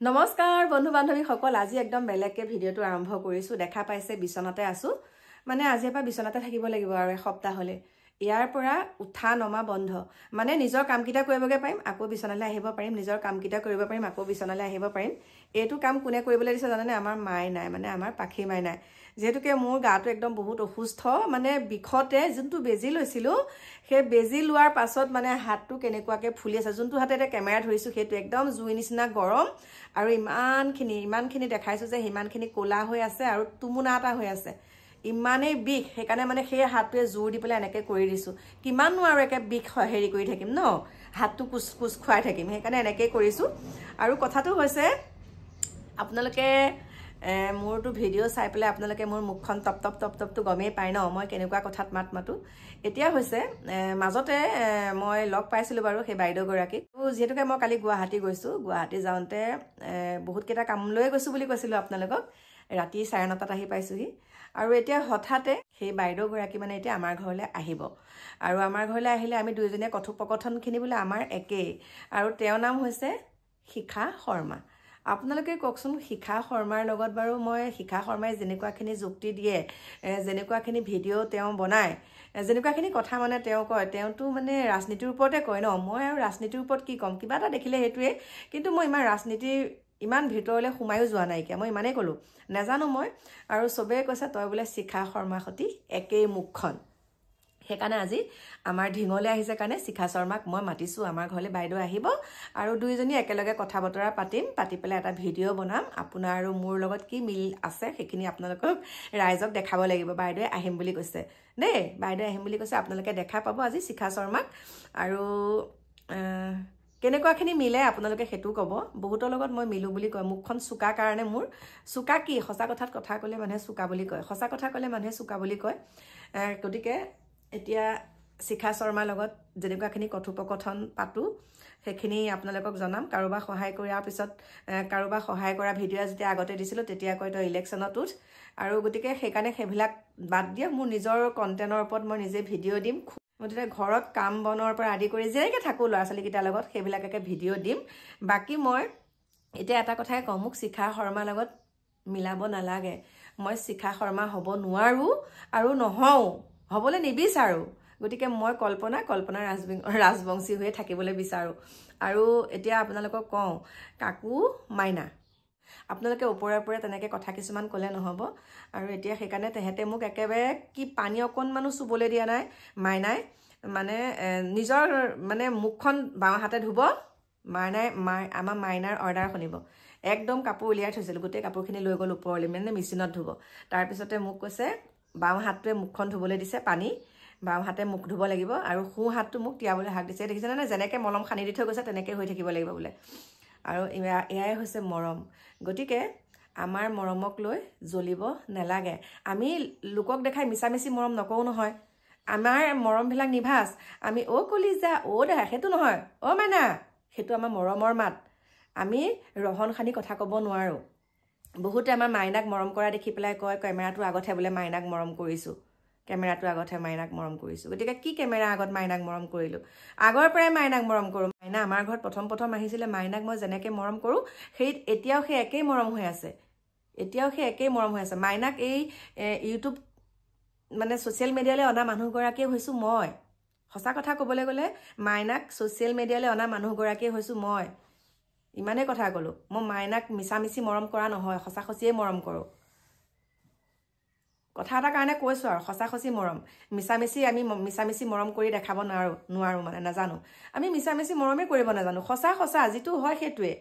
নমস্কাৰ বন্ধু বান্ধৱী সকল আজি একদম বেলেগকে ভিডিওটো আৰম্ভ কৰিছো দেখা পাইছে বিছনাতে আছো মানে আজিৰ পৰা বিছনাতে থাকিব লাগিব আৰু এসপ্তাহ হলে ইয়াৰ পৰা উঠা নমা বন্ধ মানে নিজৰ কামকিটা কৰিবগে পাৰিম আকৌ বিছনালৈ আহিব পাৰিম নিজৰ কামকিটা কৰিব পাৰিম আকৌ বিছনালৈ আহিব পাৰিম এটো কাম কোনে কৰিবলৈ দিছে জানেনে আমাৰ মাই নাই মানে আমাৰ পাখি মাই নাই যেহেতুকে মোৰ গাটো একদম বহুত অসুস্থ মানে বিখতে যোনটো বেজি লৈছিলো সেই বেজি লোৱাৰ পাছত মানে হাতটো কেনেকুৱাকে ফুলি আছে যোনটো হাতেৰে কেমেৰা ধৰিছো সেইটো একদম জুই নিচিনা গৰম আৰু ইমানখিনি দেখাইছো যে হিমানখিনি কোলা হৈ আছে আৰু তুমুনা এটা হৈ আছে ইমানেই বিষ সেইকাৰণে মানে সেই হাতটোৱে জোৰ দি পেলাই এনেকৈ কৰি দিছো কিমাননো আৰু একে বিষ হেৰি কৰি থাকিম ন হাতটো কুচ খুৱাই থাকিম সেইকাৰণে এনেকৈ কৰিছো আৰু কথাটো হৈছে আপোনালোকে মোৰটো ভিডিও চাই পেলাই আপোনালোকে মোৰ মুখখন টপ টপটো গমেই পায় ন মই কেনেকুৱা কথাত মাতো এতিয়া হৈছে মাজতে মই লগ পাইছিলো বাৰু সেই বাইদেউ গৰাকী যেহেতুকে মই কালি গুৱাহাটী গৈছো গুৱাহাটী যাওঁতে বহুত কেইটা কাম লৈ গৈছো বুলি কৈছিলো আপোনালোকক ৰাতি 9:30 আহি পাইছোহি আৰু এতিয়া হঠাতে সেই বাইদেউ গৰাকী মানে এতিয়া আমাৰ ঘৰলৈ আহিব আৰু আমাৰ ঘৰলৈ আহিলে আমি দুইজনীয়ে কথোপকথনখিনি বোলে আমাৰ একেই আৰু তেওঁৰ নাম হৈছে শিখা শৰ্মা আপোনালোকে কওকচোন শিখা শৰ্মাৰ লগত বাৰু মই শিখা শৰ্মাই যেনেকুৱাখিনি যুক্তি দিয়ে যেনেকুৱাখিনি ভিডিও তেওঁ বনায় যেনেকুৱাখিনি কথা মানে তেওঁ কয় তেওঁটো মানে ৰাজনীতিৰ ওপৰতে কয় ন মই আৰু ৰাজনীতিৰ ওপৰত কি ক'ম কিবা এটা দেখিলে হেতুৱে কিন্তু মই ইমান ৰাজনীতি ইমান ভিতৰলৈ সোমায়ো যোৱা নাই কিয়া মই ইমানেই ক'লো নাজানো মই আৰু সবে কৈছে তই বোলে শিখা শৰ্মা সতি একেই মুখখন সেইকাৰণে আজি আমাৰ ঢিঙলে আহিছে কাৰণে শিখা শৰ্মাক মই মাতিছো আমাৰ ঘৰলৈ বাইদেউ আহিব আৰু দুইজনী একেলগে কথা বতৰা পাতি পেলাই এটা ভিডিও বনাম আপোনাৰ আৰু মোৰ লগত কি মিল আছে সেইখিনি আপোনালোকক ৰাইজক দেখাব লাগিব বাইদেউ আহিম বুলি কৈছে দেই বাইদেউ আহিম বুলি কৈছে আপোনালোকে দেখা পাব আজি শিখা শৰ্মাক আৰু কেনেকুৱাখিনি মিলে আপোনালোকে হেতু ক'ব বহুতৰ লগত মই মিলু বুলি কয় মুখখন চুকা কাৰণে মোৰ চুকা কি সঁচা কথাত কথা ক'লে মানুহে চুকা বুলি কয় সঁচা কথা ক'লে মানুহে চুকা বুলি কয় গতিকে এতিয়া শিখা শৰ্মাৰ লগত যেনেকুৱাখিনি কথোপকথন পাতো সেইখিনি আপোনালোকক জনাম কাৰোবাক সহায় কৰাৰ পিছত কাৰোবাক সহায় কৰা ভিডিও যেতিয়া আগতে দিছিলো তেতিয়া কয় তো ইলেকশ্যনত উঠ আৰু গতিকে সেইকাৰণে সেইবিলাক বাদ দিয়া মোৰ নিজৰ কন্টেন্টৰ ওপৰত মই নিজে ভিডিও দিম মুঠতে ঘৰত কাম বনৰ পৰা আদি কৰি যেনেকৈ থাকো ল'ৰা ছোৱালীকেইটাৰ লগত সেইবিলাককে ভিডিও দিম বাকি মই এতিয়া এটা কথাই কওঁ মোক শিখা শৰ্মাৰ লগত মিলাব নালাগে মই শিখা শৰ্মা হ'ব নোৱাৰো আৰু নহও হ'বলৈ নিবিচাৰো গতিকে মই কল্পনা ৰাজবংশী হৈ থাকিবলৈ বিচাৰো আৰু এতিয়া আপোনালোকক কওঁ কাকু মাইনা আপোনালোকে ওপৰে তেনেকৈ কথা কিছুমান ক'লে নহ'ব আৰু এতিয়া সেইকাৰণে তেহেতে মোক একেবাৰে কি পানী অকণমানো চুবলৈ দিয়া নাই মাইনাই মানে নিজৰ মানে মুখখন বাওঁ হাতে ধুব আমাৰ মাইনাৰ অৰ্ডাৰ শুনিব একদম কাপোৰ উলিয়াই থৈছিল গোটেই কাপোৰখিনি লৈ গ'ল ওপৰলৈ মানে মেচিনত ধুব তাৰপিছতে মোক কৈছে বাওঁ হাতটোৱে মুখখন ধুবলৈ দিছে পানী বাওঁ হাতে মুখ ধুব লাগিব আৰু সোঁ হাতটো মোক তিয়াবলৈ হাক দিছে দেখিছেনে না যেনেকৈ মলম সানি দি থৈ গৈছে তেনেকৈ হৈ থাকিব লাগিব বোলে আৰু এয়াই হৈছে মৰম গতিকে আমাৰ মৰমক লৈ জ্বলিব নালাগে আমি লোকক দেখাই মিছামিছি মৰম নকওঁ নহয় আমাৰ মৰমবিলাক নিভাজ আমি অ কলিজা অ দেহা সেইটো নহয় অ মাইনা সেইটো আমাৰ মৰমৰ মাত আমি ৰহন খানি কথা ক'ব নোৱাৰো বহুতে আমাৰ মাইনাক মৰম কৰা দেখি পেলাই কয় কেমেৰাটো আগতহে বোলে মাইনাক মৰম কৰিছো কেমেৰাটো আগতহে মাইনাক মৰম কৰিছো গতিকে কি কেমেৰা আগত মাইনাক মৰম কৰিলো আগৰ পৰাই মাইনাক মৰম কৰো মাইনা আমাৰ ঘৰত প্ৰথম আহিছিলে মাইনাক মই যেনেকৈ মৰম কৰো সেই এতিয়াও সেই একেই মৰম হৈ আছে মাইনাক এই ইউটিউব মানে সোশ্যাল মিডিয়ালৈ অনা মানুহগৰাকীয়ে হৈছো মই সঁচা কথা ক'বলৈ গ'লে মাইনাক সোশ্যাল মিডিয়ালৈ অনা মানুহগৰাকীয়ে হৈছো মই ইমানে কথা ক'লো মই মাইনাক মিছামিছি মৰম কৰা নহয় সঁচাসঁচিয়ে মৰম কৰো কথা এটা কাৰণে কৈছো আৰু সঁচাসঁচি মৰম আমি মিছামিছি মৰম কৰি দেখাব নোৱাৰো মানে নাজানো আমি মিছামিছি মৰমে কৰিব নাজানো সঁচা যিটো হয় সেইটোৱে